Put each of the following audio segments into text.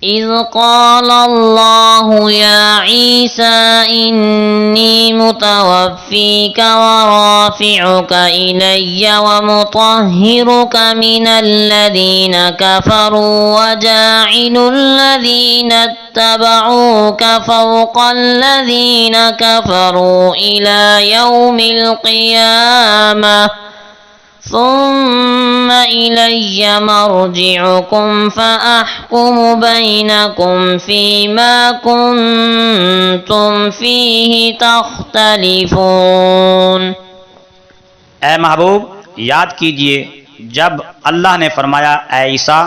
إذ قال الله يا عيسى إني متوفيك ورافعك إلي ومطهرك من الذين كفروا وجاعل الذين اتبعوك فوق الذين كفروا إلى يوم القيامة ثم إلي مرجعكم فأحكم بينكم فيما كنتم فيه تختلفون۔ اے محبوب، یاد کیجئے جب اللہ نے فرمایا اے عیسیٰ،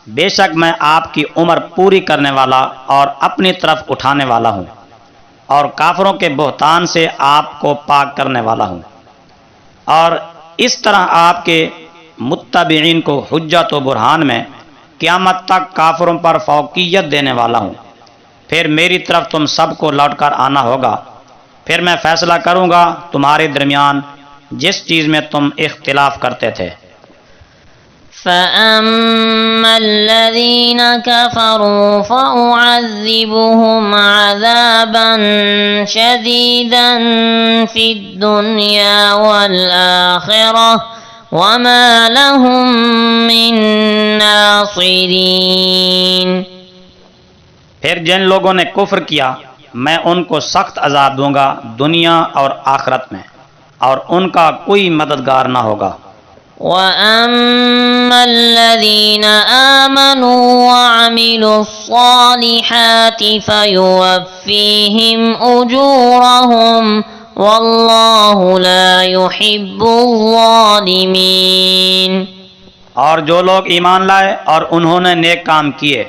بے شک میں آپ کی عمر پوری کرنے والا اور اپنی طرف اٹھانے والا ہوں اور کافروں کے بہتان سے آپ کو پاک کرنے والا ہوں، اور اس طرح آپ کے متبعین کو حجت و برہان میں قیامت تک کافروں پر فوقیت دینے والا ہوں۔ پھر میری طرف تم سب کو لوٹ کر آنا ہوگا، پھر میں فیصلہ کروں گا تمہارے درمیان جس چیز میں تم اختلاف کرتے تھے۔ فأما الذين كفروا فأعذبهم عذابا شديدا في الدنيا والآخرة وما لهم من ناصرين۔ پھر جن لوگوں نے کفر کیا میں ان کو سخت عذاب دوں گا دنیا اور آخرت میں، اور ان کا کوئی مددگار نہ ہوگا۔ وَأَمَّا الَّذِينَ آمَنُوا وَعَمِلُوا الصَّالِحَاتِ فَيُوَفِّيهِمْ أُجُورَهُمْ وَاللَّهُ لَا يُحِبُّ الظَّالِمِينَ۔ اور جو لوگ ایمان لائے اور انہوں نے نیک کام کیے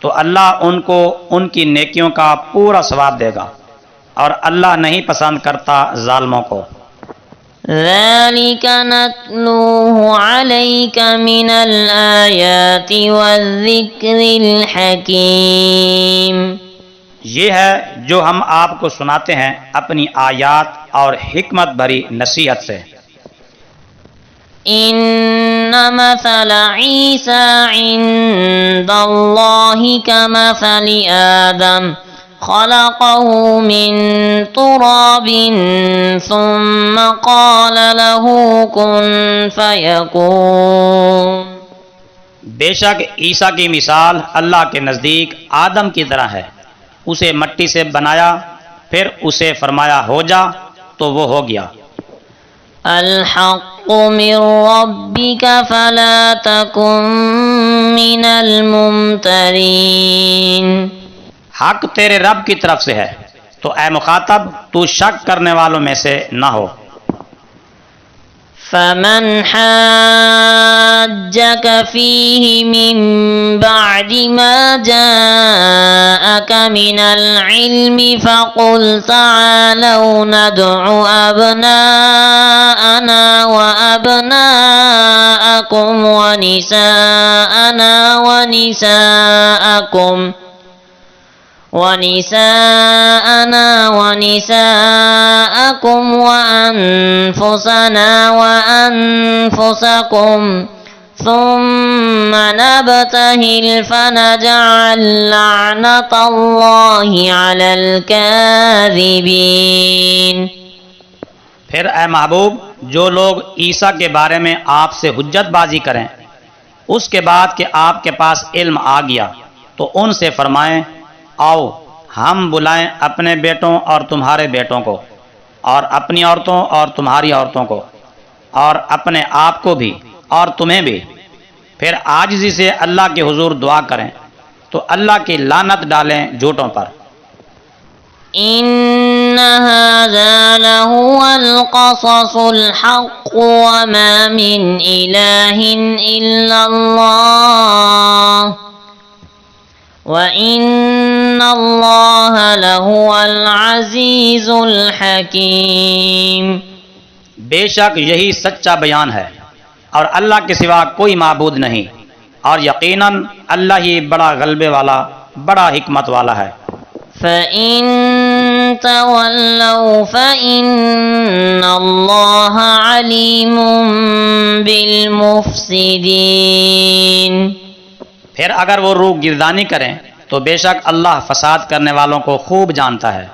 تو اللہ ان کو ان کی نیکیوں کا پورا ثواب دے گا، اور اللہ نہیں پسند کرتا ظالموں کو۔ ذَلِكَ نَتْلُوهُ عَلَيْكَ مِنَ الْآيَاتِ وَالذِّكْرِ الْحَكِيمِ۔ یہ ہے جو ہم آپ کو سناتے ہیں اپنی آیات اور حکمت بھری نصیحت سے۔ إِنَّ مَثَلَ عِيسَى عِندَ اللَّهِ كَمَثَلِ آدَمَ خَلَقَهُ مِن تُرَابٍ ثُمَّ قَالَ لَهُ كُن فَيَكُونُ۔ بے شک عیسیٰ کی مثال اللہ کے نزدیک آدم کی طرح ہے، اسے مٹی سے بنایا پھر اسے فرمایا ہو جا تو وہ ہو گیا۔ الحق من ربك فلا تكن من الممترين۔ حق تیرے رب کی طرف سے ہے تو اے مخاطب تو شک کرنے والوں میں سے نہ ہو۔ فمن حاجك فيه من بعد ما جاءك من العلم فقل تعالوا ندع أبناءنا وأبناءكم ونساءنا ونساءكم وأنفسنا وأنفسكم ثم نبتهل فنجعل لعنة الله على الكاذبين۔ پھر اے محبوب جو لوگ عیسیٰ کے بارے میں آپ سے حجت بازی کریں اس کے بعد کہ آپ کے پاس علم آ گیا تو ان سے فرمائیں آؤ ہم بلائیں اپنے بیٹوں اور تمہارے بیٹوں کو، اور اپنی عورتوں اور تمہاری عورتوں کو، اور اپنے آپ کو بھی اور تمہیں بھی، پھر عاجزی سے اللہ کے حضور دعا کریں تو اللہ کی لعنت ڈالیں جھوٹوں پر۔ إن هذا لهو القصص الحق وما من إله إلا الله وإن الله لهو العزيز الحكيم۔ بے شک یہی سچا بیان ہے اور اللہ کے سوا کوئی معبود نہیں، اور یقیناً اللہ ہی بڑا غلبے والا بڑا حکمت والا ہے۔ فَإِن تَوَلَّوْا فَإِنَّ اللَّهَ عَلِيمٌ بِالْمُفْسِدِينَ۔ پھر اگر وہ روح گردانی کریں تو بے شک اللہ فساد کرنے والوں کو خوب جانتا ہے۔